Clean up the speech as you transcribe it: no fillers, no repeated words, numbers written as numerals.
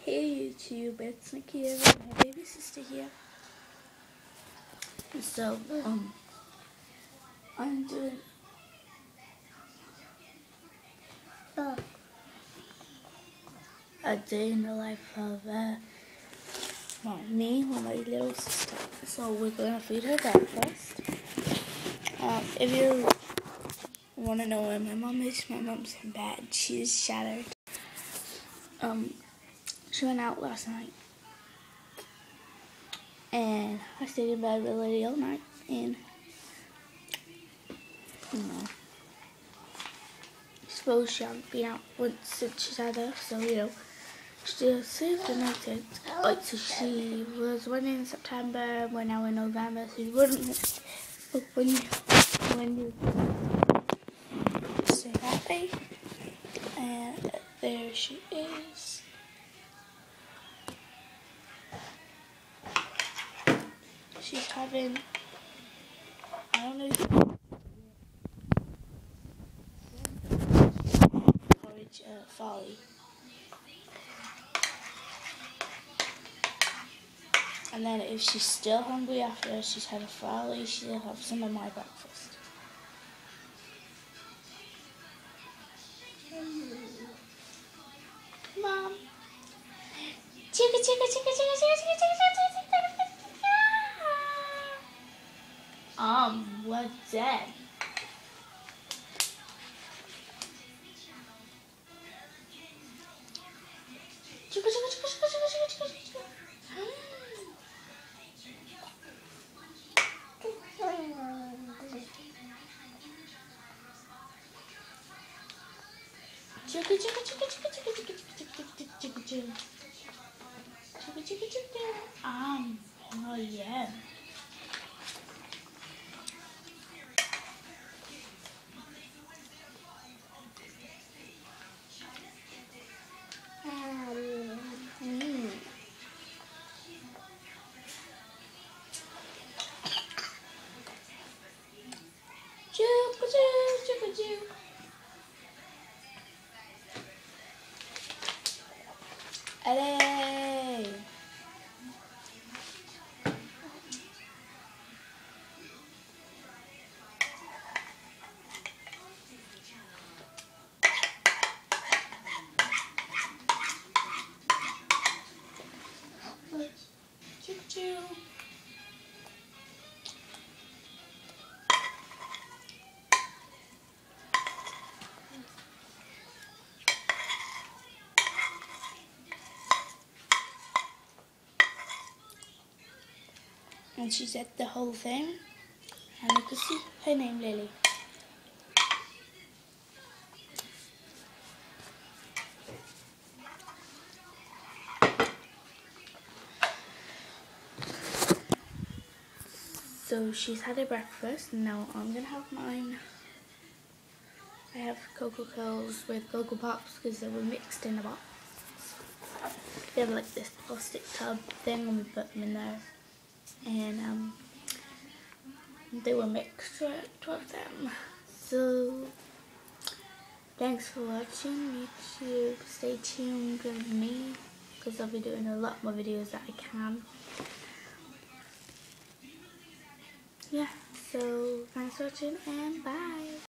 Hey YouTube, it's Nikki and my baby sister here. So, I'm doing a day in the life of me and my little sister. So we're gonna feed her breakfast. If you want to know where my mom is, my mom's in bed. She's shattered. She went out last night, and I stayed in bed with Lily all night, and I suppose she hasn't been out once since she's had her, so she saved the night. Like, so she was one in September, we're now in November, so you wouldn't, when you stay happy, and there she is. She's having, I don't know, porridge folly. And then if she's still hungry after she's had a frolly, she'll have some of my breakfast. Mom. Chicka, chicka, chicka, chicka, chicka, chicka, chicka, chicka, chicka. We're dead. Chicka, chicka, chicka, chicka, chicka, chicka, chicka. Chicka, chicka, chicka, chicka, chicka, chicka, chicka, chicka, chicka, chicka. Chicka, chicka, chicka. Oh yeah. Chicka, chicka, chicka, chicka. Allez. Choo-choo. And she said the whole thing, and you can see her name, Lily. So she's had her breakfast, and now I'm gonna have mine. I have Cocoa Curls with Cocoa Pops because they were mixed in a box. They have like this plastic tub thing, and we put them in there, and they were mixed, right, 2 of them. So thanks for watching. YouTube, stay tuned with me because I'll be doing a lot more videos that I can. Yeah, so thanks for watching and bye.